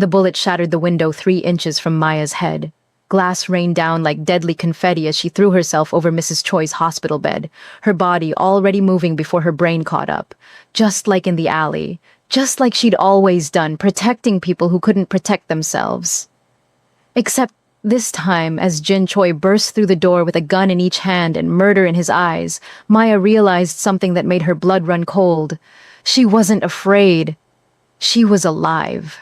The bullet shattered the window 3 inches from Maya's head. Glass rained down like deadly confetti as she threw herself over Mrs. Choi's hospital bed, her body already moving before her brain caught up. Just like in the alley. Just like she'd always done, protecting people who couldn't protect themselves. Except this time, as Jin Choi burst through the door with a gun in each hand and murder in his eyes, Maya realized something that made her blood run cold. She wasn't afraid. She was alive.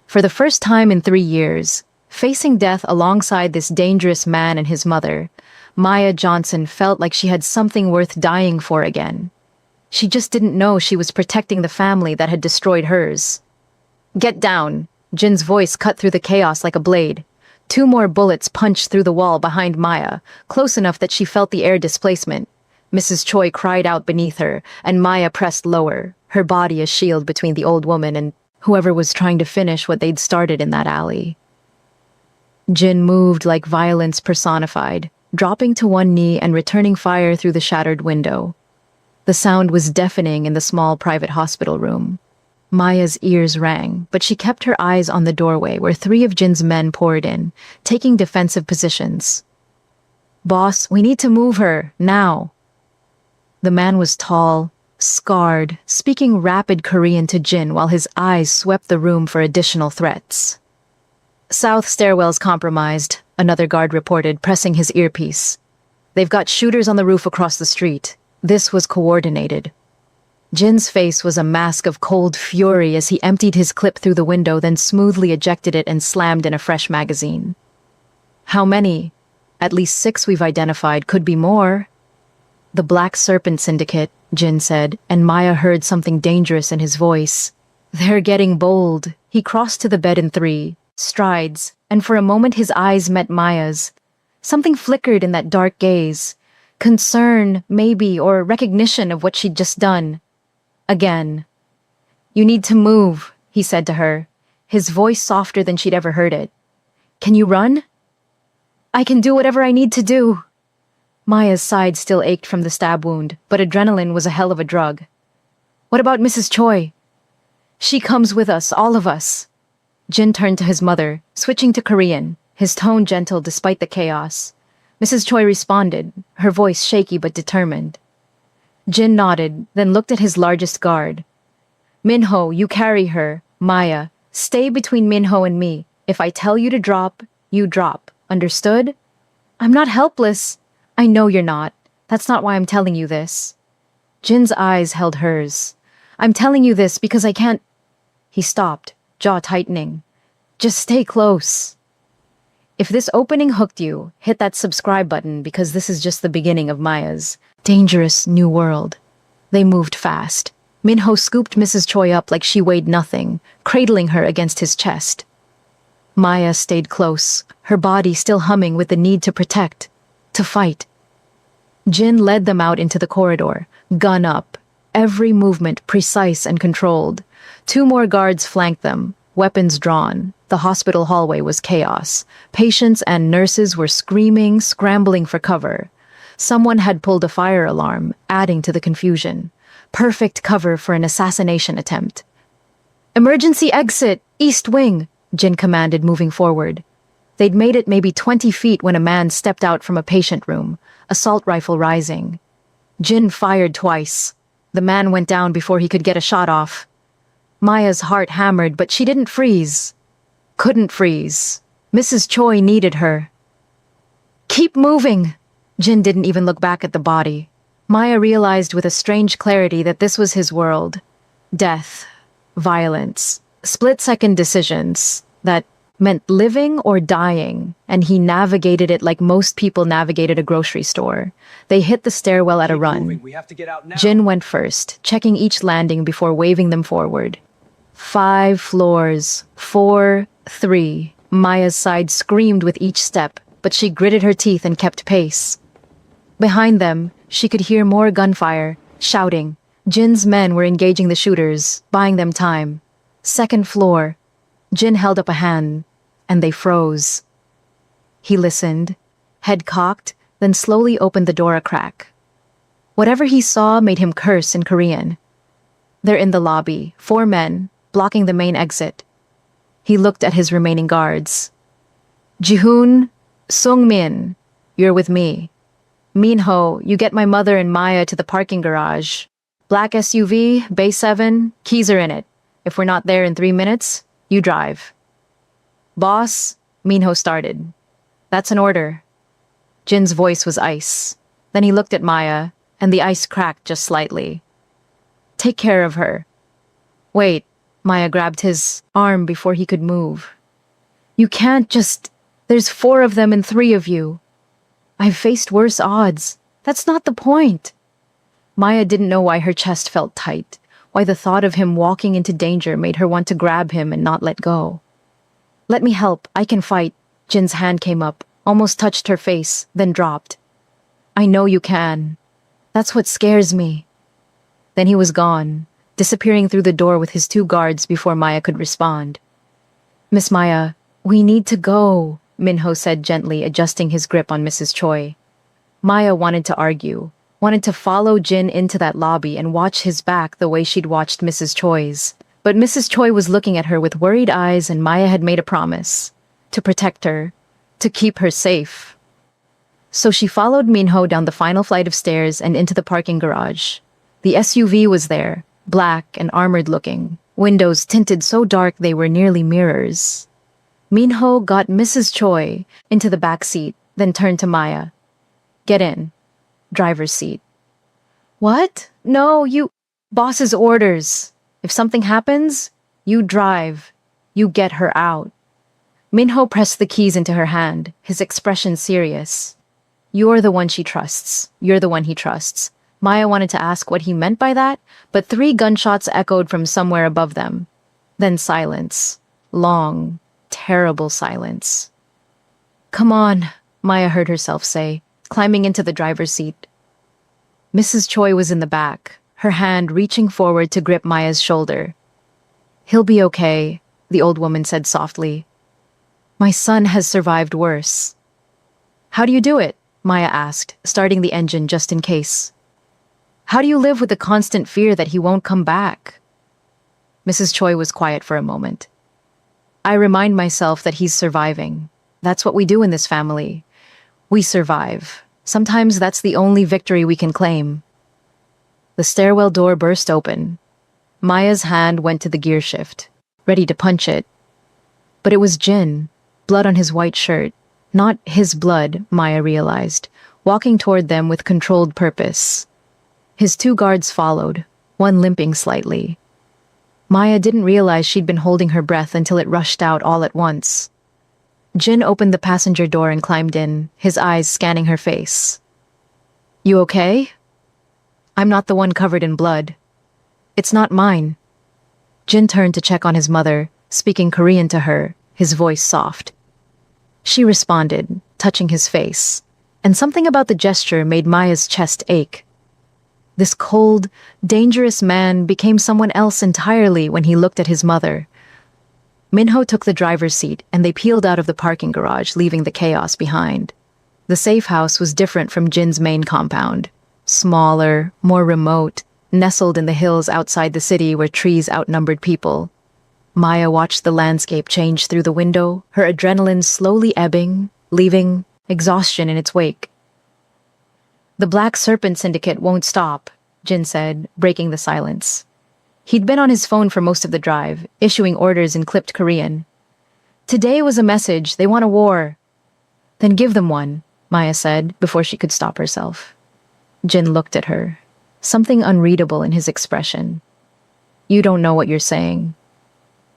For the first time in 3 years, facing death alongside this dangerous man and his mother, Maya Johnson felt like she had something worth dying for again. She just didn't know she was protecting the family that had destroyed hers. "Get down!" Jin's voice cut through the chaos like a blade. 2 more bullets punched through the wall behind Maya, close enough that she felt the air displacement. Mrs. Choi cried out beneath her, and Maya pressed lower, her body a shield between the old woman and whoever was trying to finish what they'd started in that alley. Jin moved like violence personified, dropping to one knee and returning fire through the shattered window. The sound was deafening in the small private hospital room. Maya's ears rang, but she kept her eyes on the doorway where 3 of Jin's men poured in, taking defensive positions. "Boss, we need to move her, now." The man was tall, scarred, speaking rapid Korean to Jin while his eyes swept the room for additional threats. "South stairwell's compromised," another guard reported, pressing his earpiece. "They've got shooters on the roof across the street. This was coordinated." Jin's face was a mask of cold fury as he emptied his clip through the window, then smoothly ejected it and slammed in a fresh magazine. "How many?" "At least 6 we've identified, could be more." "The Black Serpent Syndicate," Jin said, and Maya heard something dangerous in his voice. "They're getting bold." He crossed to the bed in 3 strides, and for a moment his eyes met Maya's. Something flickered in that dark gaze. Concern, maybe, or recognition of what she'd just done. Again. "You need to move," he said to her, his voice softer than she'd ever heard it. "Can you run?" "I can do whatever I need to do." Maya's side still ached from the stab wound, but adrenaline was a hell of a drug. "What about Mrs. Choi?" "She comes with us, all of us." Jin turned to his mother, switching to Korean, his tone gentle despite the chaos. Mrs. Choi responded, her voice shaky but determined. Jin nodded, then looked at his largest guard. "Minho, you carry her. Maya, stay between Minho and me. If I tell you to drop, you drop. Understood?" "I'm not helpless." "I know you're not. That's not why I'm telling you this." Jin's eyes held hers. "I'm telling you this because I can't—" He stopped, jaw tightening. "Just stay close." If this opening hooked you, hit that subscribe button because this is just the beginning of Maya's dangerous new world. They moved fast. Minho scooped Mrs. Choi up like she weighed nothing, cradling her against his chest. Maya stayed close, her body still humming with the need to protect, to fight. Jin led them out into the corridor, gun up, every movement precise and controlled. 2 more guards flanked them, weapons drawn. The hospital hallway was chaos. Patients and nurses were screaming, scrambling for cover. Someone had pulled a fire alarm, adding to the confusion. Perfect cover for an assassination attempt. "Emergency exit, East Wing," Jin commanded, moving forward. They'd made it maybe 20 feet when a man stepped out from a patient room, assault rifle rising. Jin fired twice. The man went down before he could get a shot off. Maya's heart hammered, but she didn't freeze. Couldn't freeze. Mrs. Choi needed her. "Keep moving!" Jin didn't even look back at the body. Maya realized with a strange clarity that this was his world. Death. Violence. Split-second decisions. That meant living or dying, and he navigated it like most people navigated a grocery store. They hit the stairwell at a run. We have to get out now. Jin went first, checking each landing before waving them forward. 5 floors. 4, 3. Maya's side screamed with each step, but she gritted her teeth and kept pace. Behind them, she could hear more gunfire, shouting. Jin's men were engaging the shooters, buying them time. 2nd floor. Jin held up a hand, and they froze. He listened, head cocked, then slowly opened the door a crack. Whatever he saw made him curse in Korean. They're in the lobby, 4 men, blocking the main exit. He looked at his remaining guards. Jihoon, Sungmin, you're with me. Minho, you get my mother and Maya to the parking garage. Black SUV, Bay 7, keys are in it. If we're not there in 3 minutes, you drive. Boss, Minho started. That's an order. Jin's voice was ice. Then he looked at Maya, and the ice cracked just slightly. Take care of her. Wait, Maya grabbed his arm before he could move. You can't just... There's 4 of them and 3 of you. I've faced worse odds. That's not the point. Maya didn't know why her chest felt tight, why the thought of him walking into danger made her want to grab him and not let go. Let me help, I can fight. Jin's hand came up, almost touched her face, then dropped. I know you can. That's what scares me. Then he was gone, disappearing through the door with his 2 guards before Maya could respond. Miss Maya, we need to go, Minho said gently, adjusting his grip on Mrs. Choi. Maya wanted to argue, wanted to follow Jin into that lobby and watch his back the way she'd watched Mrs. Choi's. But Mrs. Choi was looking at her with worried eyes, and Maya had made a promise. To protect her. To keep her safe. So she followed Minho down the final flight of stairs and into the parking garage. The SUV was there, black and armored looking, windows tinted so dark they were nearly mirrors. Minho got Mrs. Choi into the back seat, then turned to Maya. Get in. Driver's seat. What? No, you... Boss's orders. If something happens, you drive. You get her out. Minho pressed the keys into her hand, his expression serious. You're the one she trusts. You're the one he trusts. Maya wanted to ask what he meant by that, but 3 gunshots echoed from somewhere above them. Then silence. Long, terrible silence. Come on, Maya heard herself say, climbing into the driver's seat. Mrs. Choi was in the back, her hand reaching forward to grip Maya's shoulder. He'll be okay, the old woman said softly. My son has survived worse. How do you do it? Maya asked, starting the engine just in case. How do you live with the constant fear that he won't come back? Mrs. Choi was quiet for a moment. I remind myself that he's surviving. That's what we do in this family. We survive. Sometimes that's the only victory we can claim. The stairwell door burst open. Maya's hand went to the gear shift, ready to punch it. But it was Jin, blood on his white shirt. Not his blood, Maya realized, walking toward them with controlled purpose. His 2 guards followed, one limping slightly. Maya didn't realize she'd been holding her breath until it rushed out all at once. Jin opened the passenger door and climbed in, his eyes scanning her face. You okay? I'm not the one covered in blood. It's not mine. Jin turned to check on his mother, speaking Korean to her, his voice soft. She responded, touching his face, and something about the gesture made Maya's chest ache. This cold, dangerous man became someone else entirely when he looked at his mother. Minho took the driver's seat and they peeled out of the parking garage, leaving the chaos behind. The safe house was different from Jin's main compound. Smaller, more remote, nestled in the hills outside the city where trees outnumbered people. Maya watched the landscape change through the window, her adrenaline slowly ebbing, leaving exhaustion in its wake. The Black Serpent Syndicate won't stop, Jin said, breaking the silence. He'd been on his phone for most of the drive, issuing orders in clipped Korean. Today was a message, they want a war. Then give them one, Maya said, before she could stop herself. Jin looked at her, something unreadable in his expression. You don't know what you're saying.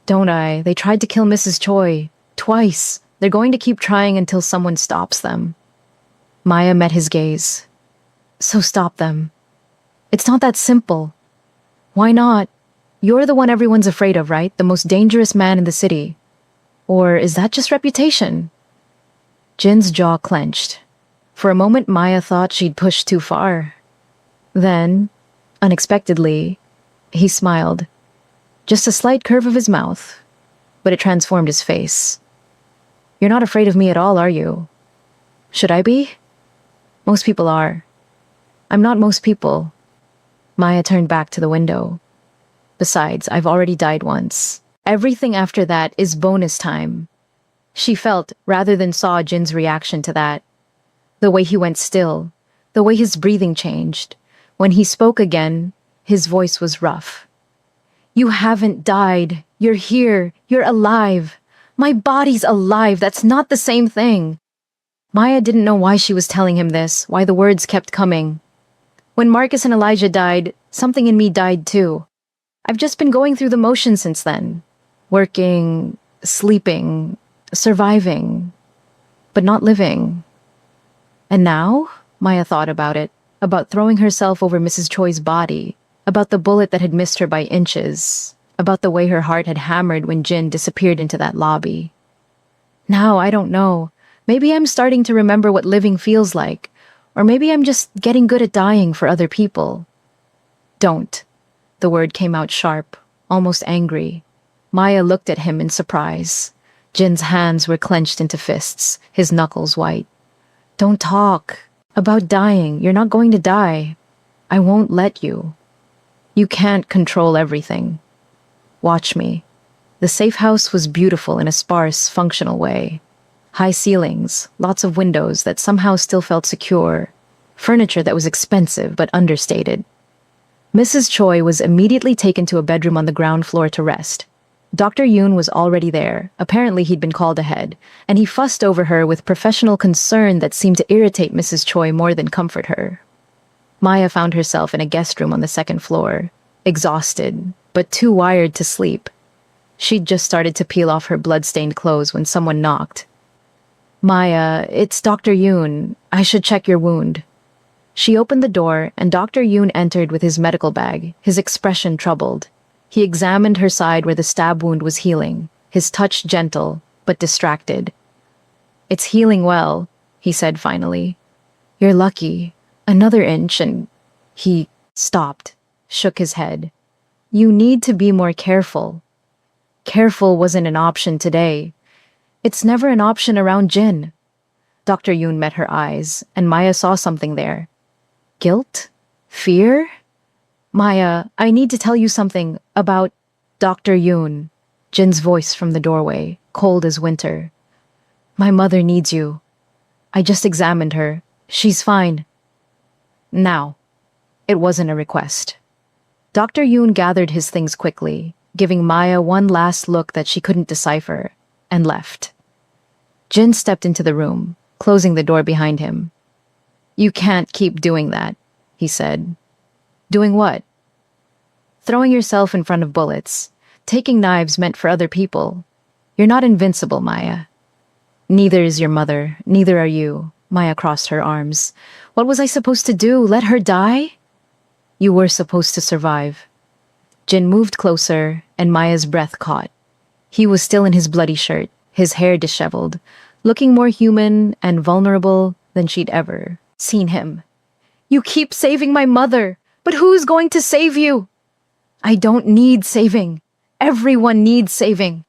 Don't I? They tried to kill Mrs. Choi. Twice. They're going to keep trying until someone stops them. Maya met his gaze. So stop them. It's not that simple. Why not? You're the one everyone's afraid of, right? The most dangerous man in the city. Or is that just reputation? Jin's jaw clenched. For a moment, Maya thought she'd pushed too far. Then, unexpectedly, he smiled. Just a slight curve of his mouth, but it transformed his face. You're not afraid of me at all, are you? Should I be? Most people are. I'm not most people. Maya turned back to the window. Besides, I've already died once. Everything after that is bonus time. She felt, rather than saw, Jin's reaction to that. The way he went still, the way his breathing changed. When he spoke again, his voice was rough. You haven't died. You're here. You're alive. My body's alive. That's not the same thing. Maya didn't know why she was telling him this, why the words kept coming. When Marcus and Elijah died, something in me died too. I've just been going through the motions since then. Working, sleeping, surviving, but not living. And now, Maya thought about it, about throwing herself over Mrs. Choi's body, about the bullet that had missed her by inches, about the way her heart had hammered when Jin disappeared into that lobby. Now, I don't know. Maybe I'm starting to remember what living feels like, or maybe I'm just getting good at dying for other people. Don't. The word came out sharp, almost angry. Maya looked at him in surprise. Jin's hands were clenched into fists, his knuckles white. Don't talk. About dying. You're not going to die. I won't let you. You can't control everything. Watch me. The safe house was beautiful in a sparse, functional way. High ceilings, lots of windows that somehow still felt secure, furniture that was expensive but understated. Mrs. Choi was immediately taken to a bedroom on the ground floor to rest. Dr. Yoon was already there. Apparently he'd been called ahead, and he fussed over her with professional concern that seemed to irritate Mrs. Choi more than comfort her. Maya found herself in a guest room on the second floor, exhausted, but too wired to sleep. She'd just started to peel off her blood-stained clothes when someone knocked. Maya, it's Dr. Yoon. I should check your wound. She opened the door, and Dr. Yoon entered with his medical bag, his expression troubled. He examined her side where the stab wound was healing, his touch gentle, but distracted. It's healing well, he said finally. You're lucky. Another inch and... He stopped, shook his head. You need to be more careful. Careful wasn't an option today. It's never an option around Jin. Dr. Yoon met her eyes, and Maya saw something there. Guilt? Fear? Maya, I need to tell you something about Dr. Yoon. Jin's voice from the doorway, cold as winter. My mother needs you. I just examined her. She's fine. Now. It wasn't a request. Dr. Yoon gathered his things quickly, giving Maya one last look that she couldn't decipher, and left. Jin stepped into the room, closing the door behind him. You can't keep doing that, he said. Doing what? Throwing yourself in front of bullets, taking knives meant for other people. You're not invincible, Maya. Neither is your mother, neither are you. Maya crossed her arms. What was I supposed to do? Let her die? You were supposed to survive. Jin moved closer, and Maya's breath caught. He was still in his bloody shirt, his hair disheveled, looking more human and vulnerable than she'd ever seen him. You keep saving my mother, but who's going to save you? I don't need saving. Everyone needs saving.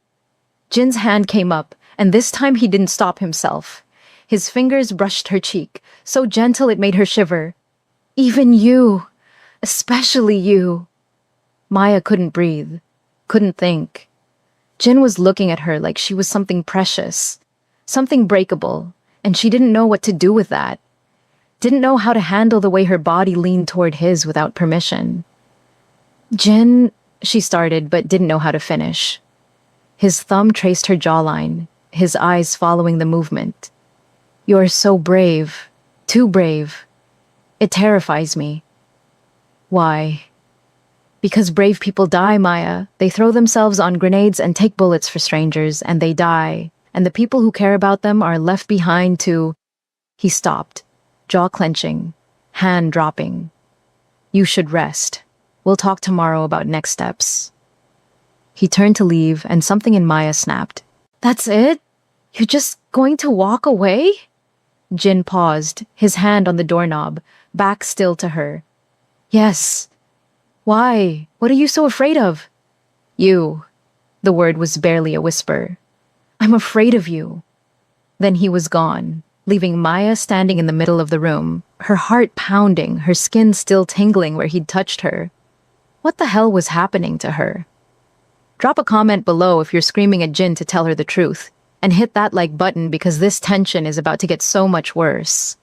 Jin's hand came up, and this time he didn't stop himself. His fingers brushed her cheek, so gentle it made her shiver. Even you. Especially you. Maya couldn't breathe, couldn't think. Jin was looking at her like she was something precious, something breakable, and she didn't know what to do with that. Didn't know how to handle the way her body leaned toward his without permission. Jin, she started, but didn't know how to finish. His thumb traced her jawline, his eyes following the movement. You're so brave, too brave. It terrifies me. Why? Because brave people die, Maya. They throw themselves on grenades and take bullets for strangers, and they die. And the people who care about them are left behind to... He stopped, jaw clenching, hand dropping. You should rest. We'll talk tomorrow about next steps. He turned to leave, and something in Maya snapped. That's it? You're just going to walk away? Jin paused, his hand on the doorknob, back still to her. Yes. Why? What are you so afraid of? You. The word was barely a whisper. I'm afraid of you. Then he was gone, leaving Maya standing in the middle of the room, her heart pounding, her skin still tingling where he'd touched her. What the hell was happening to her? Drop a comment below if you're screaming at Jin to tell her the truth. And hit that like button because this tension is about to get so much worse.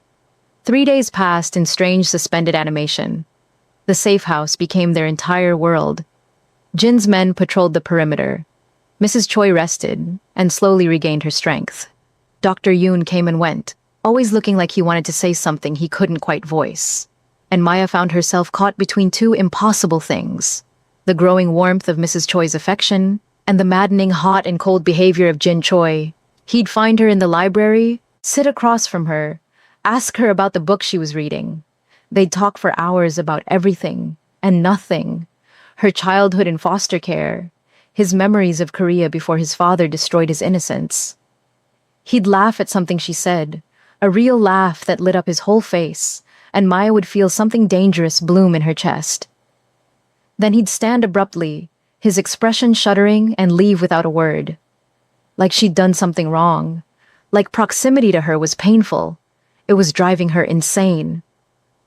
3 days passed in strange suspended animation. The safe house became their entire world. Jin's men patrolled the perimeter. Mrs. Choi rested and slowly regained her strength. Dr. Yoon came and went, always looking like he wanted to say something he couldn't quite voice. And Maya found herself caught between two impossible things: the growing warmth of Mrs. Choi's affection and the maddening hot and cold behavior of Jin Choi. He'd find her in the library, sit across from her, ask her about the book she was reading. They'd talk for hours about everything and nothing: her childhood in foster care, his memories of Korea before his father destroyed his innocence. He'd laugh at something she said, a real laugh that lit up his whole face, and Maya would feel something dangerous bloom in her chest. Then he'd stand abruptly, his expression shuddering, and leave without a word. Like she'd done something wrong. Like proximity to her was painful. It was driving her insane.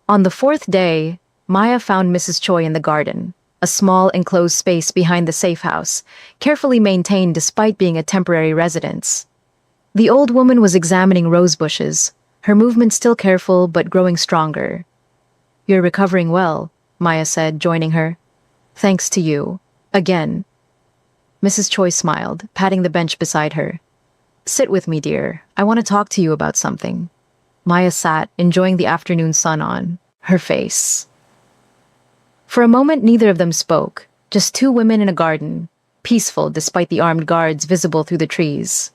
On the 4th day, Maya found Mrs. Choi in the garden, a small enclosed space behind the safe house, carefully maintained despite being a temporary residence. The old woman was examining rose bushes, her movements still careful but growing stronger. "You're recovering well," Maya said, joining her. "Thanks to you. Again." Mrs. Choi smiled, patting the bench beside her. "Sit with me, dear. I want to talk to you about something." Maya sat, enjoying the afternoon sun on her face. For a moment, neither of them spoke, just two women in a garden, peaceful despite the armed guards visible through the trees.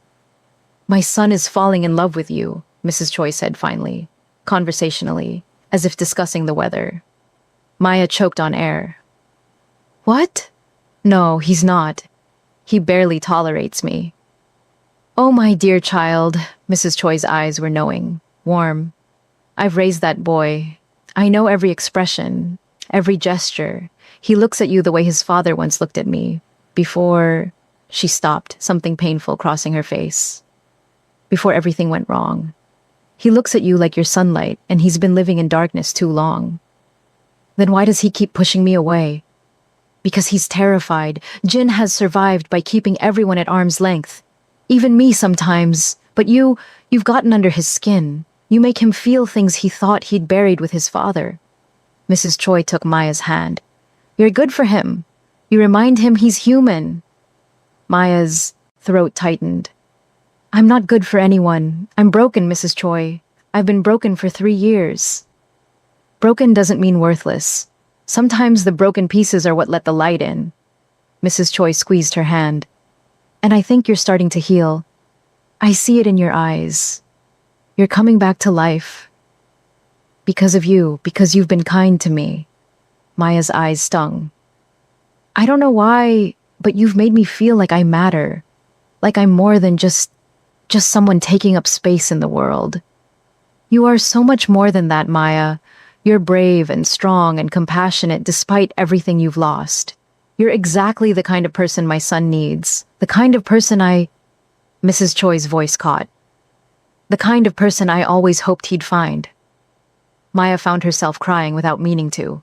"My son is falling in love with you," Mrs. Choi said finally, conversationally, as if discussing the weather. Maya choked on air. "What?" "No, he's not. He barely tolerates me." "Oh, my dear child," Mrs. Choi's eyes were knowing, warm. "I've raised that boy. I know every expression, every gesture. He looks at you the way his father once looked at me. Before..." She stopped, something painful crossing her face. "Before everything went wrong. He looks at you like your sunlight, and he's been living in darkness too long." "Then why does he keep pushing me away?" "Because he's terrified. Jin has survived by keeping everyone at arm's length. Even me sometimes. But you've gotten under his skin. You make him feel things he thought he'd buried with his father." Mrs. Choi took Maya's hand. "You're good for him. You remind him he's human." Maya's throat tightened. "I'm not good for anyone. I'm broken, Mrs. Choi. I've been broken for 3 years." "Broken doesn't mean worthless. Sometimes the broken pieces are what let the light in." Mrs. Choi squeezed her hand. "And I think you're starting to heal. I see it in your eyes. You're coming back to life. Because of you, because you've been kind to me." Maya's eyes stung. "I don't know why, but you've made me feel like I matter. Like I'm more than just someone taking up space in the world. You are so much more than that, Maya. You're brave and strong and compassionate despite everything you've lost. You're exactly the kind of person my son needs. The kind of person Mrs. Choi's voice caught. "The kind of person I always hoped he'd find." Maya found herself crying without meaning to.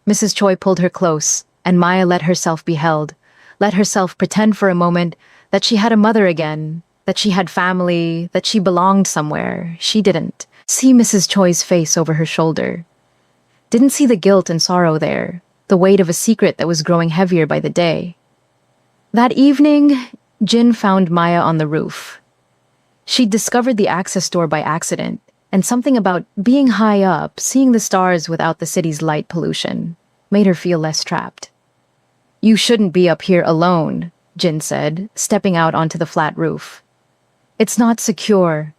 Mrs. Choi pulled her close, and Maya let herself be held, let herself pretend for a moment that she had a mother again, that she had family, that she belonged somewhere. She didn't see Mrs. Choi's face over her shoulder. Didn't see the guilt and sorrow there, the weight of a secret that was growing heavier by the day. That evening, Jin found Maya on the roof. She'd discovered the access door by accident, and something about being high up, seeing the stars without the city's light pollution, made her feel less trapped. "You shouldn't be up here alone," Jin said, stepping out onto the flat roof. "It's not secure."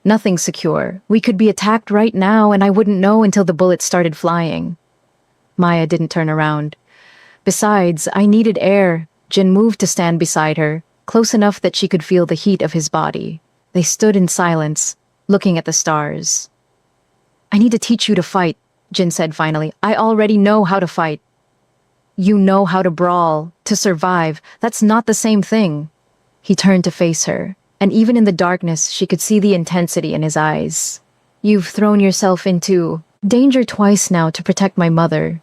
"Nothing's secure. We could be attacked right now, and I wouldn't know until the bullets started flying." Maya didn't turn around. "Besides, I needed air." Jin moved to stand beside her, close enough that she could feel the heat of his body. They stood in silence, looking at the stars. "I need to teach you to fight," Jin said finally. "I already know how to fight." "You know how to brawl, to survive. That's not the same thing." He turned to face her, and even in the darkness she could see the intensity in his eyes. "You've thrown yourself into danger twice now to protect my mother.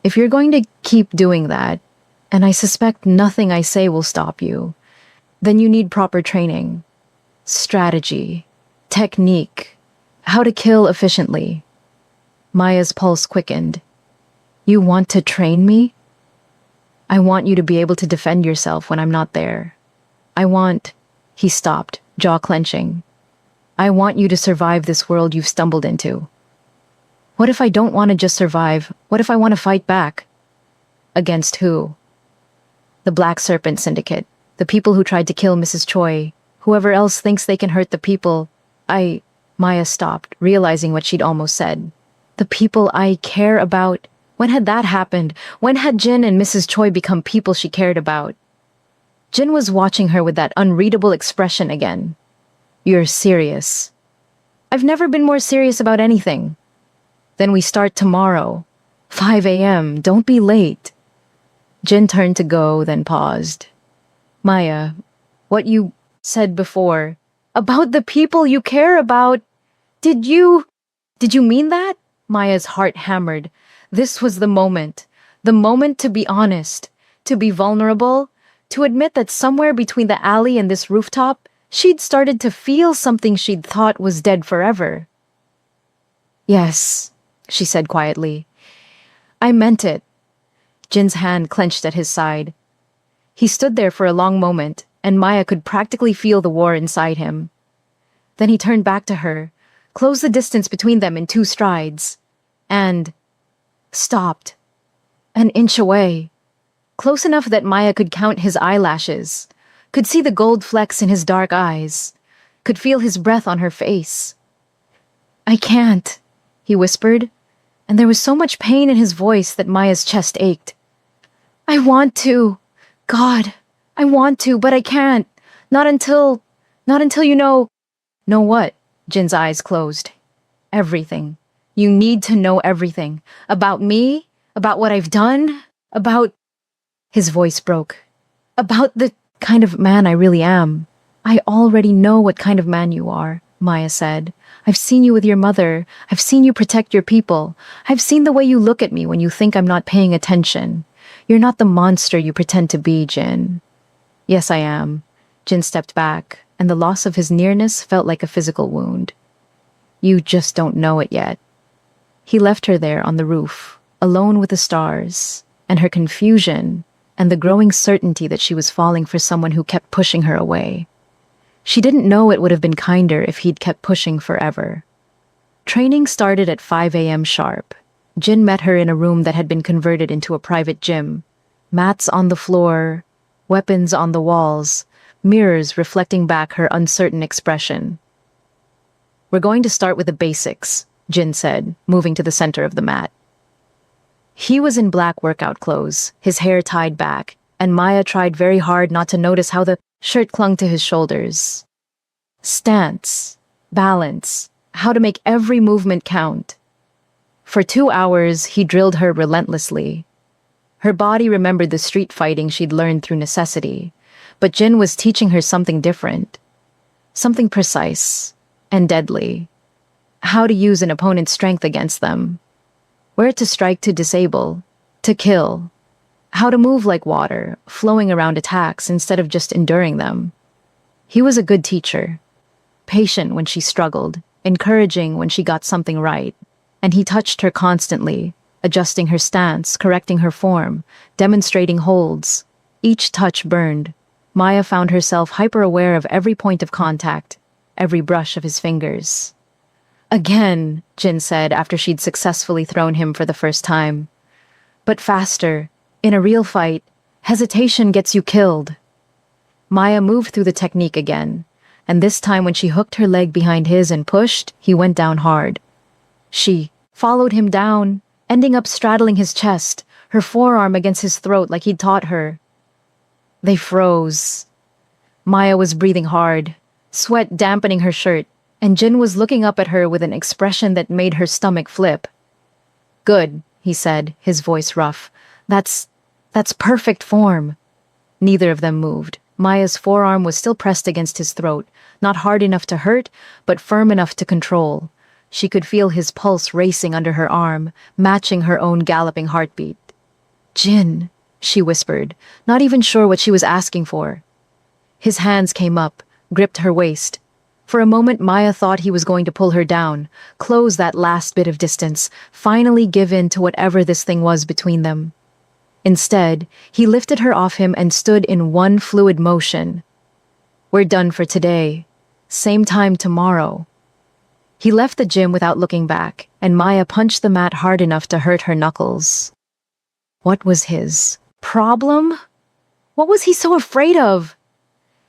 If you're going to keep doing that, And I suspect nothing I say will stop you. Then you need proper training, strategy, technique, how to kill efficiently. Maya's pulse quickened. You want to train me? I want you to be able to defend yourself when I'm not there. He stopped, jaw clenching. I want you to survive this world you've stumbled into. What if I don't want to just survive? What if I want to fight back? Against who? The Black Serpent Syndicate, the people who tried to kill Mrs. Choi, whoever else thinks they can hurt the people. Maya stopped, realizing what she'd almost said. The people I care about. When had that happened? When had Jin and Mrs. Choi become people she cared about? Jin was watching her with that unreadable expression again. You're serious. I've never been more serious about anything. Then we start tomorrow. 5 a.m. Don't be late. Jin turned to go, then paused. Maya, what you said before, about the people you care about, did you mean that? Maya's heart hammered. This was the moment to be honest, to be vulnerable, to admit that somewhere between the alley and this rooftop, she'd started to feel something she'd thought was dead forever. Yes, she said quietly. I meant it. Jin's hand clenched at his side. He stood there for a long moment, and Maya could practically feel the war inside him. Then he turned back to her, closed the distance between them in 2 strides, and stopped. An inch away. Close enough that Maya could count his eyelashes, could see the gold flecks in his dark eyes, could feel his breath on her face. I can't, he whispered, and there was so much pain in his voice that Maya's chest ached. I want to. God, I want to, but I can't. Not until you know. Know what? Jin's eyes closed. Everything. You need to know everything. About me, about what I've done, about... His voice broke. About the kind of man I really am. I already know what kind of man you are, Maya said. I've seen you with your mother. I've seen you protect your people. I've seen the way you look at me when you think I'm not paying attention. You're not the monster you pretend to be, Jin. Yes, I am. Jin stepped back, and the loss of his nearness felt like a physical wound. You just don't know it yet. He left her there on the roof, alone with the stars, and her confusion, and the growing certainty that she was falling for someone who kept pushing her away. She didn't know it would have been kinder if he'd kept pushing forever. Training started at 5 a.m. sharp. Jin met her in a room that had been converted into a private gym. Mats on the floor, weapons on the walls, mirrors reflecting back her uncertain expression. We're going to start with the basics, Jin said, moving to the center of the mat. He was in black workout clothes, his hair tied back, and Maya tried very hard not to notice how the shirt clung to his shoulders. Stance, balance, how to make every movement count. For 2 hours, he drilled her relentlessly. Her body remembered the street fighting she'd learned through necessity, but Jin was teaching her something different, something precise and deadly. How to use an opponent's strength against them. Where to strike to disable, to kill. How to move like water, flowing around attacks instead of just enduring them. He was a good teacher, patient when she struggled, encouraging when she got something right. And he touched her constantly, adjusting her stance, correcting her form, demonstrating holds. Each touch burned. Maya found herself hyper-aware of every point of contact, every brush of his fingers. Again, Jin said after she'd successfully thrown him for the first time. But faster. In a real fight, hesitation gets you killed. Maya moved through the technique again, and this time when she hooked her leg behind his and pushed, he went down hard. She followed him down, ending up straddling his chest, her forearm against his throat like he'd taught her. They froze. Maya was breathing hard, sweat dampening her shirt, and Jin was looking up at her with an expression that made her stomach flip. Good, he said, his voice rough. That's perfect form. Neither of them moved. Maya's forearm was still pressed against his throat, not hard enough to hurt, but firm enough to control. She could feel his pulse racing under her arm, matching her own galloping heartbeat. Jin, she whispered, not even sure what she was asking for. His hands came up, gripped her waist. For a moment, Maya thought he was going to pull her down, close that last bit of distance, finally give in to whatever this thing was between them. Instead, he lifted her off him and stood in one fluid motion. "We're done for today. Same time tomorrow." He left the gym without looking back, and Maya punched the mat hard enough to hurt her knuckles. What was his problem? What was he so afraid of?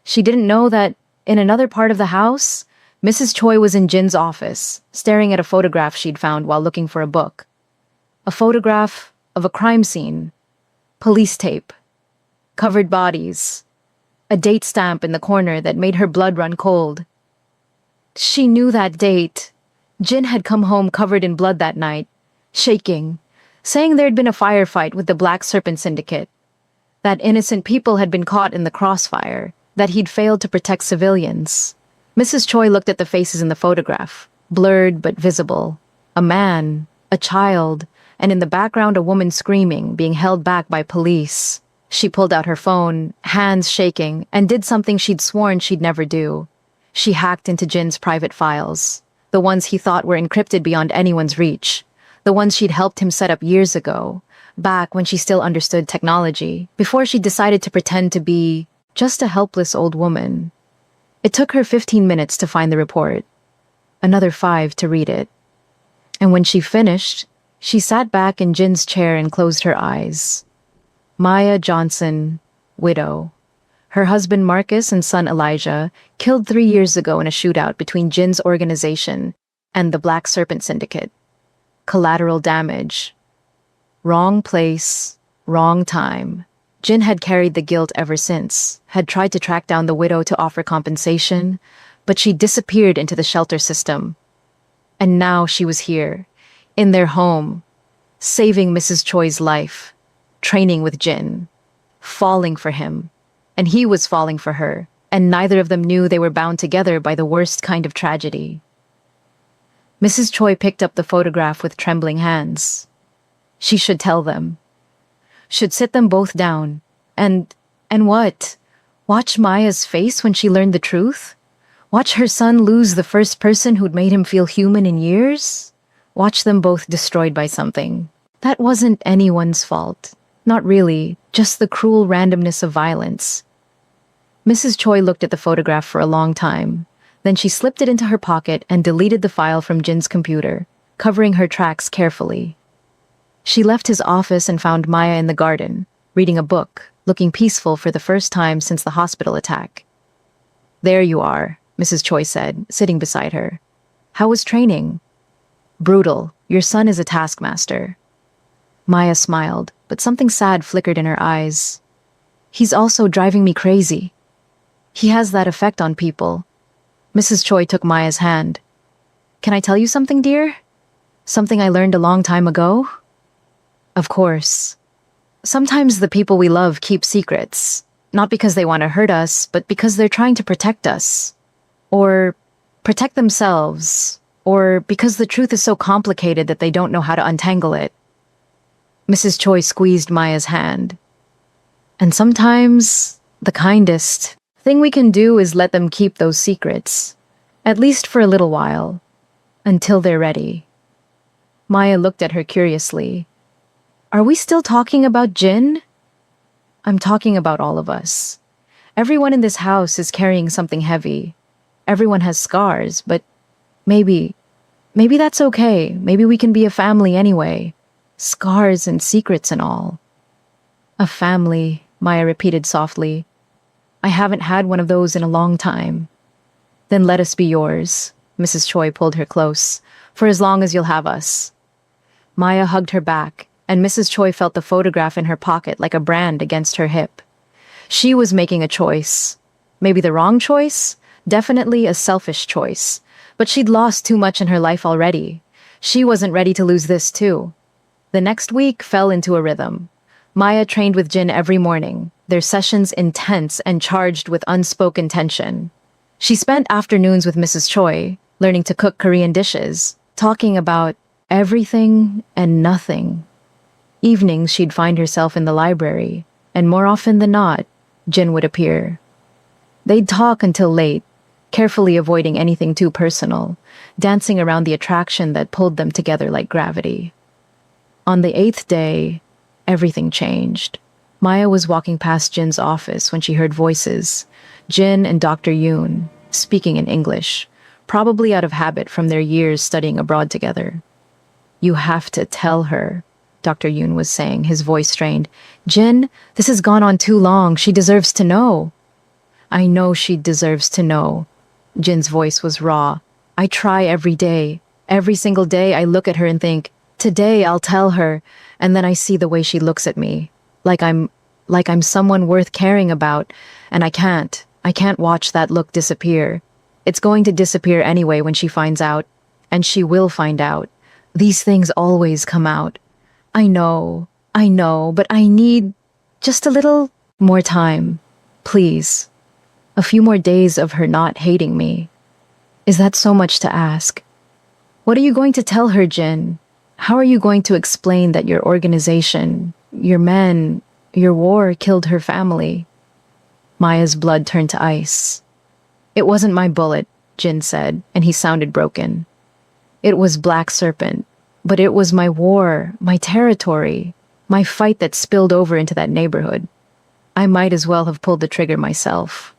She didn't know that, in another part of the house, Mrs. Choi was in Jin's office, staring at a photograph she'd found while looking for a book. A photograph of a crime scene. Police tape. Covered bodies. A date stamp in the corner that made her blood run cold. She knew that date. Jin had come home covered in blood that night, shaking, saying there'd been a firefight with the Black Serpent Syndicate, that innocent people had been caught in the crossfire, that he'd failed to protect civilians. Mrs. Choi looked at the faces in the photograph, blurred but visible. A man, a child, and in the background a woman screaming, being held back by police. She pulled out her phone, hands shaking, and did something she'd sworn she'd never do. She hacked into Jin's private files, the ones he thought were encrypted beyond anyone's reach, the ones she'd helped him set up years ago, back when she still understood technology, before she decided to pretend to be just a helpless old woman. It took her 15 minutes to find the report, another 5 to read it. And when she finished, she sat back in Jin's chair and closed her eyes. Maya Johnson, widow. Her husband Marcus and son Elijah, killed 3 years ago in a shootout between Jin's organization and the Black Serpent Syndicate. Collateral damage. Wrong place, wrong time. Jin had carried the guilt ever since, had tried to track down the widow to offer compensation, but she disappeared into the shelter system. And now she was here, in their home, saving Mrs. Choi's life, training with Jin, falling for him, and he was falling for her, and neither of them knew they were bound together by the worst kind of tragedy. Mrs. Choi picked up the photograph with trembling hands. She should tell them. Should sit them both down. And what? Watch Maya's face when she learned the truth? Watch her son lose the first person who'd made him feel human in years? Watch them both destroyed by something. That wasn't anyone's fault. Not really, just the cruel randomness of violence. Mrs. Choi looked at the photograph for a long time. Then she slipped it into her pocket and deleted the file from Jin's computer, covering her tracks carefully. She left his office and found Maya in the garden, reading a book, looking peaceful for the first time since the hospital attack. "There you are," Mrs. Choi said, sitting beside her. "How was training?" "Brutal. Your son is a taskmaster." Maya smiled, but something sad flickered in her eyes. "He's also driving me crazy. He has that effect on people." Mrs. Choi took Maya's hand. "Can I tell you something, dear? Something I learned a long time ago?" "Of course. Sometimes the people we love keep secrets, not because they want to hurt us, but because they're trying to protect us. Or protect themselves. Or because the truth is so complicated that they don't know how to untangle it." Mrs. Choi squeezed Maya's hand. "And sometimes the kindest thing we can do is let them keep those secrets, at least for a little while, until they're ready." Maya looked at her curiously. "Are we still talking about Jin?" "I'm talking about all of us. Everyone in this house is carrying something heavy. Everyone has scars, but maybe that's okay. Maybe we can be a family anyway. Scars and secrets and all." "A family," Maya repeated softly. "I haven't had one of those in a long time." "Then let us be yours." Mrs. Choi pulled her close. "For as long as you'll have us." Maya hugged her back, and Mrs. Choi felt the photograph in her pocket like a brand against her hip. She was making a choice. Maybe the wrong choice? Definitely a selfish choice. But she'd lost too much in her life already. She wasn't ready to lose this too. The next week fell into a rhythm. Maya trained with Jin every morning, their sessions intense and charged with unspoken tension. She spent afternoons with Mrs. Choi, learning to cook Korean dishes, talking about everything and nothing. Evenings, she'd find herself in the library, and more often than not, Jin would appear. They'd talk until late, carefully avoiding anything too personal, dancing around the attraction that pulled them together like gravity. On the eighth day, everything changed. Maya was walking past Jin's office when she heard voices, Jin and Dr. Yoon, speaking in English, probably out of habit from their years studying abroad together. You have to tell her, Dr. Yoon was saying, his voice strained. Jin, this has gone on too long. She deserves to know. I know she deserves to know. Jin's voice was raw. I try every day. Every single day I look at her and think, today I'll tell her, and then I see the way she looks at me, like I'm someone worth caring about, and I can't watch that look disappear. It's going to disappear anyway when she finds out, and she will find out. These things always come out. I know, but I need just a little more time. Please. A few more days of her not hating me. Is that so much to ask? What are you going to tell her, Jin? How are you going to explain that your organization, your men, your war killed her family? Maya's blood turned to ice. It wasn't my bullet, Jin said, and he sounded broken. It was Black Serpent, but it was my war, my territory, my fight that spilled over into that neighborhood. I might as well have pulled the trigger myself.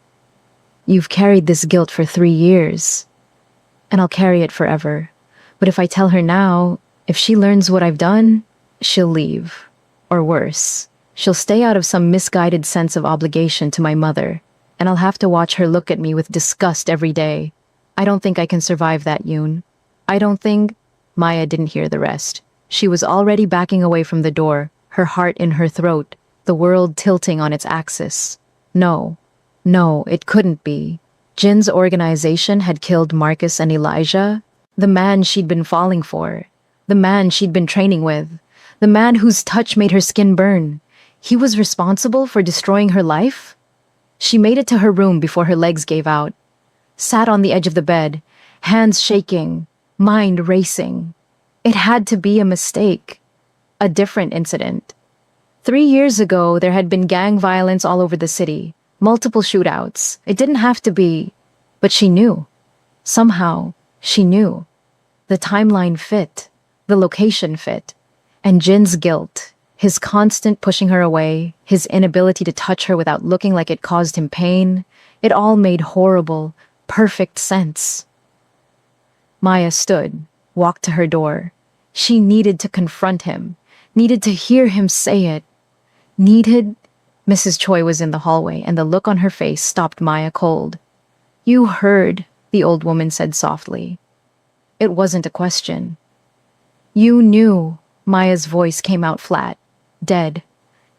You've carried this guilt for 3 years, and I'll carry it forever. But if I tell her now, if she learns what I've done, she'll leave. Or worse, she'll stay out of some misguided sense of obligation to my mother, and I'll have to watch her look at me with disgust every day. I don't think I can survive that, Yoon. I don't think... Maya didn't hear the rest. She was already backing away from the door, her heart in her throat, the world tilting on its axis. No, it couldn't be. Jin's organization had killed Marcus and Elijah, the man she'd been falling for, the man she'd been training with, the man whose touch made her skin burn. He was responsible for destroying her life? She made it to her room before her legs gave out, sat on the edge of the bed, hands shaking, mind racing. It had to be a mistake. A different incident. 3 years ago, there had been gang violence all over the city, multiple shootouts. It didn't have to be, but she knew. Somehow, she knew. The timeline fit, the location fit, and Jin's guilt, his constant pushing her away, his inability to touch her without looking like it caused him pain, it all made horrible, perfect sense. Maya stood, walked to her door. She needed to confront him, needed to hear him say it. Mrs. Choi was in the hallway, and the look on her face stopped Maya cold. You heard, the old woman said softly. It wasn't a question. You knew, Maya's voice came out flat, dead.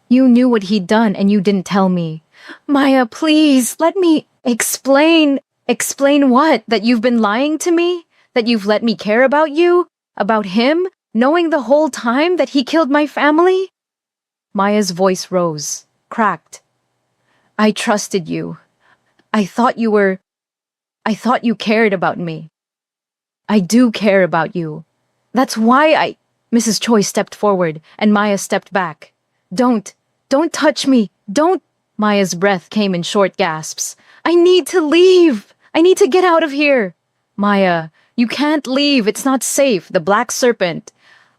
You knew what he'd done, and you didn't tell me. Maya, please, let me explain. Explain what? That you've been lying to me? That you've let me care about you? About him? Knowing the whole time that he killed my family? Maya's voice rose, cracked. I trusted you. I thought you cared about me. I do care about you. That's why Mrs. Choi stepped forward, and Maya stepped back. Don't touch me. Don't. Maya's breath came in short gasps. I need to leave. I need to get out of here. Maya, you can't leave. It's not safe. The Black Serpent.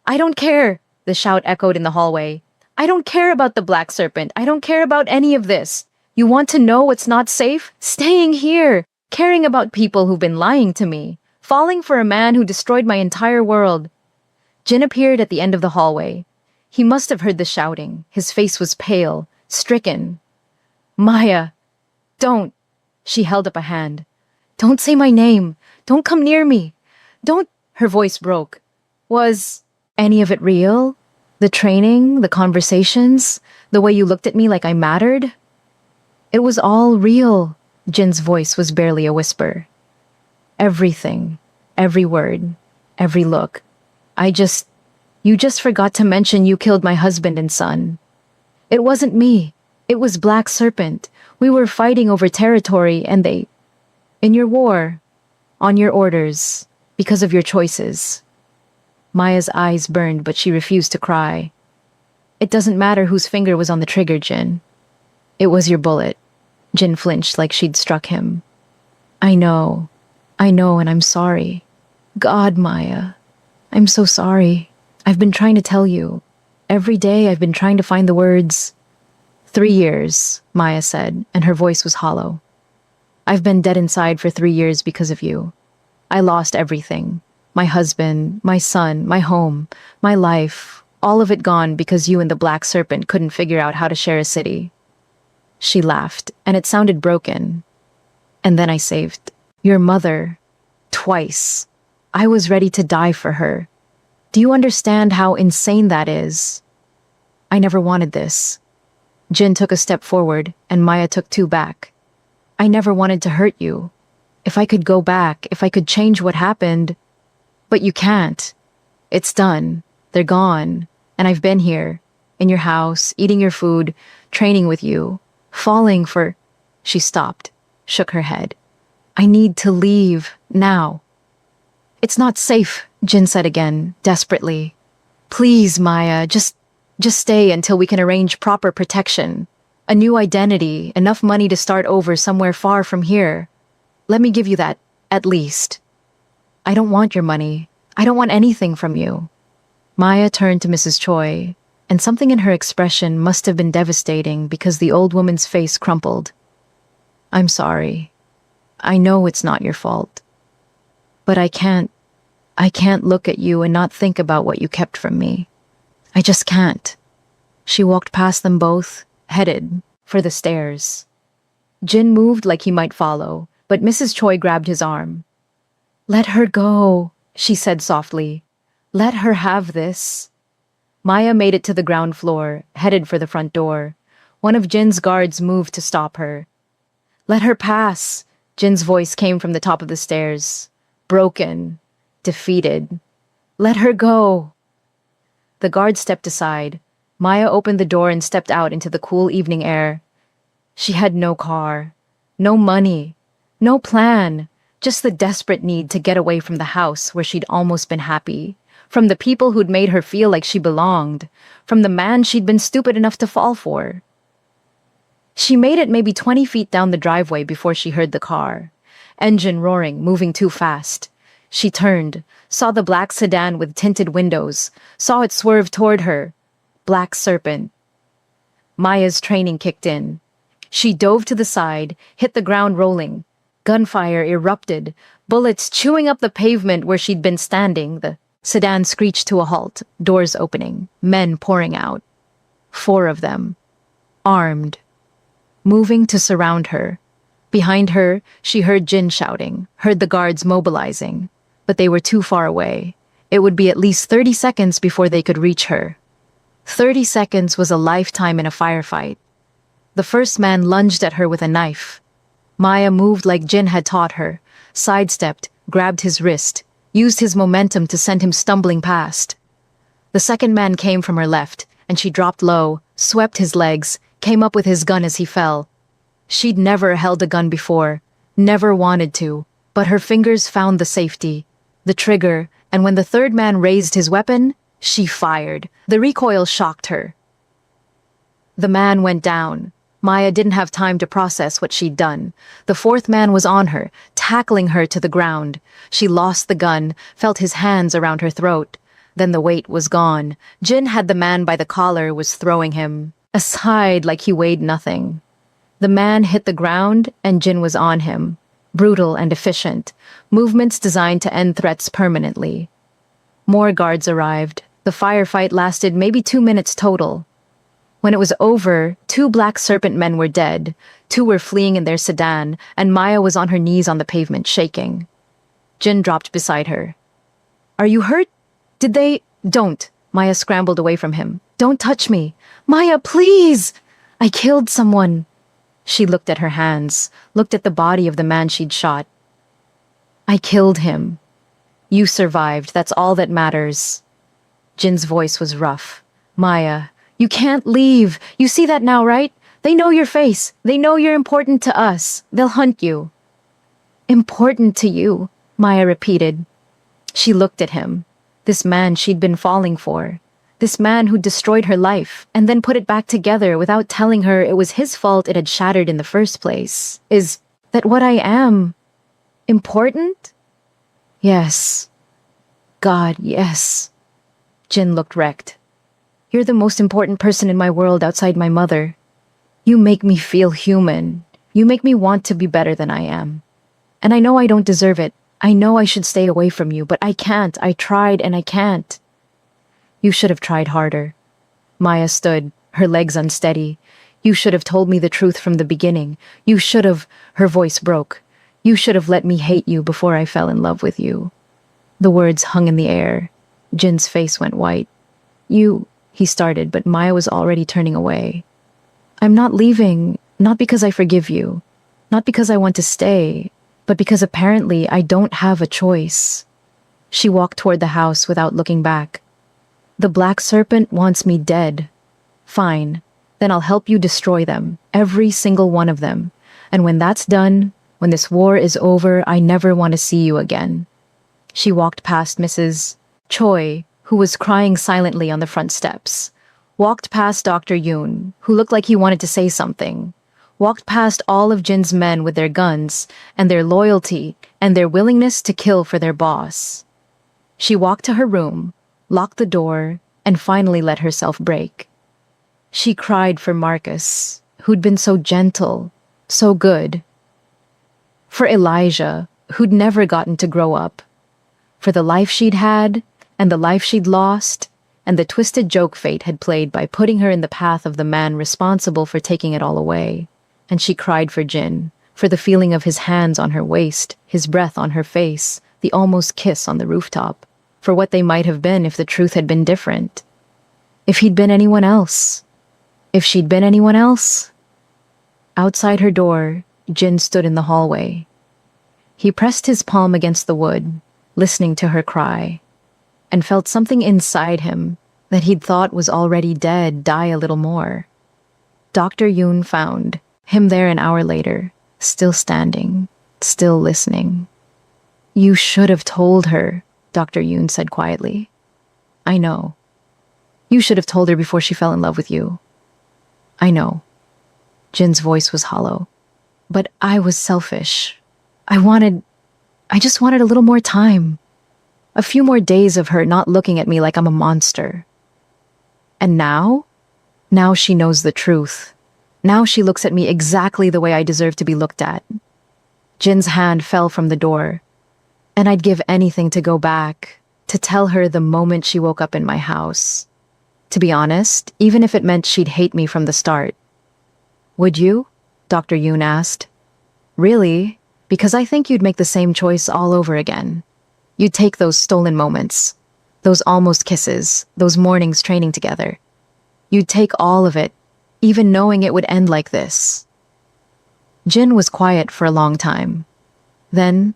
I don't care. The shout echoed in the hallway. I don't care about the Black Serpent. I don't care about any of this. You want to know what's not safe? Staying here. Caring about people who've been lying to me. Falling for a man who destroyed my entire world. Jin appeared at the end of the hallway. He must have heard the shouting. His face was pale, stricken. Maya, don't. She held up a hand. Don't say my name. Don't come near me. Don't. Her voice broke. Was any of it real? The training, the conversations, the way you looked at me like I mattered? It was all real. Jin's voice was barely a whisper. Everything, every word, every look. You just forgot to mention you killed my husband and son. It wasn't me. It was Black Serpent. We were fighting over territory and they... In your war, on your orders, because of your choices. Maya's eyes burned, but she refused to cry. It doesn't matter whose finger was on the trigger, Jin. It was your bullet. Jin flinched like she'd struck him. I know, and I'm sorry. God, Maya, I'm so sorry. I've been trying to tell you. Every day I've been trying to find the words. 3 years, Maya said, and her voice was hollow. I've been dead inside for 3 years because of you. I lost everything. My husband, my son, my home, my life, all of it gone because you and the Black Serpent couldn't figure out how to share a city. She laughed, and it sounded broken. And then I saved your mother. Twice. I was ready to die for her. Do you understand how insane that is? I never wanted this. Jin took a step forward, and Maya took 2 back. I never wanted to hurt you. If I could go back, if I could change what happened. But you can't. It's done. They're gone. And I've been here, in your house, eating your food, training with you, falling for... She stopped, shook her head. I need to leave, now. It's not safe, Jin said again, desperately. Please, Maya, just stay until we can arrange proper protection. A new identity, enough money to start over somewhere far from here. Let me give you that, at least. I don't want your money. I don't want anything from you. Maya turned to Mrs. Choi, and something in her expression must have been devastating because the old woman's face crumpled. I'm sorry. I know it's not your fault. But I can't look at you and not think about what you kept from me. I just can't. She walked past them both, headed for the stairs. Jin moved like he might follow, but Mrs. Choi grabbed his arm. Let her go, she said softly. Let her have this. Maya made it to the ground floor, headed for the front door. One of Jin's guards moved to stop her. Let her pass, Jin's voice came from the top of the stairs. Broken, defeated. Let her go. The guard stepped aside. Maya opened the door and stepped out into the cool evening air. She had no car, no money, no plan, just the desperate need to get away from the house where she'd almost been happy, from the people who'd made her feel like she belonged, from the man she'd been stupid enough to fall for. She made it maybe 20 feet down the driveway before she heard the car. Engine roaring, moving too fast. She turned, saw the black sedan with tinted windows, saw it swerve toward her. Black Serpent. Maya's training kicked in. She dove to the side, hit the ground rolling. Gunfire erupted, bullets chewing up the pavement where she'd been standing. The sedan screeched to a halt, doors opening, men pouring out. 4 of them. Armed. Moving to surround her. Behind her, she heard Jin shouting, heard the guards mobilizing. But they were too far away. It would be at least 30 seconds before they could reach her. 30 seconds was a lifetime in a firefight. The first man lunged at her with a knife. Maya moved like Jin had taught her, sidestepped, grabbed his wrist, used his momentum to send him stumbling past. The second man came from her left, and she dropped low, swept his legs, came up with his gun as he fell. She'd never held a gun before, never wanted to, but her fingers found the safety, the trigger, and when the third man raised his weapon, she fired. The recoil shocked her. The man went down. Maya didn't have time to process what she'd done. The fourth man was on her, tackling her to the ground. She lost the gun, felt his hands around her throat. Then the weight was gone. Jin had the man by the collar, was throwing him aside like he weighed nothing. The man hit the ground, and Jin was on him. Brutal and efficient. Movements designed to end threats permanently. More guards arrived. The firefight lasted maybe 2 minutes total. When it was over, 2 Black Serpent men were dead, 2 were fleeing in their sedan, and Maya was on her knees on the pavement, shaking. Jin dropped beside her. Are you hurt? Did they... Don't. Maya scrambled away from him. Don't touch me. Maya, please! I killed someone. She looked at her hands, looked at the body of the man she'd shot. I killed him. You survived, that's all that matters. Jin's voice was rough. Maya, you can't leave. You see that now, right? They know your face. They know you're important to us. They'll hunt you. Important to you, Maya repeated. She looked at him. This man she'd been falling for. This man who destroyed her life and then put it back together without telling her it was his fault it had shattered in the first place. Is that what I am? Important? Yes. God, yes. Jin looked wrecked. You're the most important person in my world outside my mother. You make me feel human. You make me want to be better than I am. And I know I don't deserve it. I know I should stay away from you, but I can't. I tried and I can't. You should have tried harder. Maya stood, her legs unsteady. You should have told me the truth from the beginning. You should have, her voice broke. You should have let me hate you before I fell in love with you. The words hung in the air. Jin's face went white. He started, but Maya was already turning away. I'm not leaving, not because I forgive you, not because I want to stay, but because apparently I don't have a choice. She walked toward the house without looking back. The black serpent wants me dead. Fine, then I'll help you destroy them, every single one of them. And when that's done, when this war is over, I never want to see you again. She walked past Mrs. Choi, who was crying silently on the front steps. Walked past Dr. Yoon, who looked like he wanted to say something. Walked past all of Jin's men with their guns and their loyalty and their willingness to kill for their boss. She walked to her room, locked the door, and finally let herself break. She cried for Marcus, who'd been so gentle, so good. For Elijah, who'd never gotten to grow up. For the life she'd had, and the life she'd lost, and the twisted joke fate had played by putting her in the path of the man responsible for taking it all away. And she cried for Jin, for the feeling of his hands on her waist, his breath on her face, the almost kiss on the rooftop, for what they might have been if the truth had been different. If he'd been anyone else. If she'd been anyone else. Outside her door, Jin stood in the hallway. He pressed his palm against the wood, listening to her cry, and felt something inside him that he'd thought was already dead die a little more. Dr. Yoon found him there an hour later, still standing, still listening. You should have told her, Dr. Yoon said quietly. I know. You should have told her before she fell in love with you. I know. Jin's voice was hollow. But I was selfish. I just wanted a little more time. A few more days of her not looking at me like I'm a monster. And now? Now she knows the truth. Now she looks at me exactly the way I deserve to be looked at. Jin's hand fell from the door, and I'd give anything to go back, to tell her the moment she woke up in my house. To be honest, even if it meant she'd hate me from the start. Would you? Dr. Yoon asked. Really? Because I think you'd make the same choice all over again. You'd take those stolen moments, those almost kisses, those mornings training together. You'd take all of it, even knowing it would end like this. Jin was quiet for a long time. Then,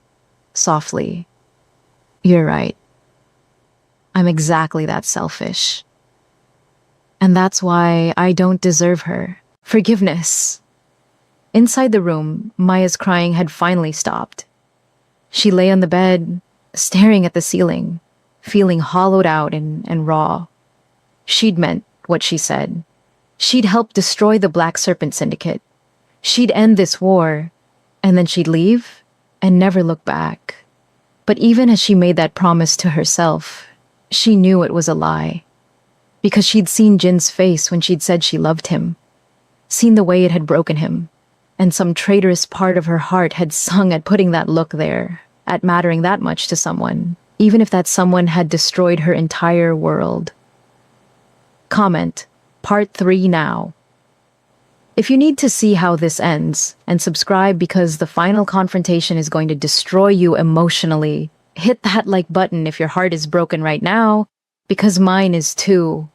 softly, you're right. I'm exactly that selfish. And that's why I don't deserve her. Forgiveness. Inside the room, Maya's crying had finally stopped. She lay on the bed, staring at the ceiling, feeling hollowed out and raw. She'd meant what she said. She'd help destroy the Black Serpent Syndicate. She'd end this war, and then she'd leave and never look back. But even as she made that promise to herself, she knew it was a lie. Because she'd seen Jin's face when she'd said she loved him, seen the way it had broken him, and some traitorous part of her heart had sung at putting that look there, at mattering that much to someone, even if that someone had destroyed her entire world. Comment. Part 3 now. If you need to see how this ends, and subscribe because the final confrontation is going to destroy you emotionally, hit that like button if your heart is broken right now, because mine is too.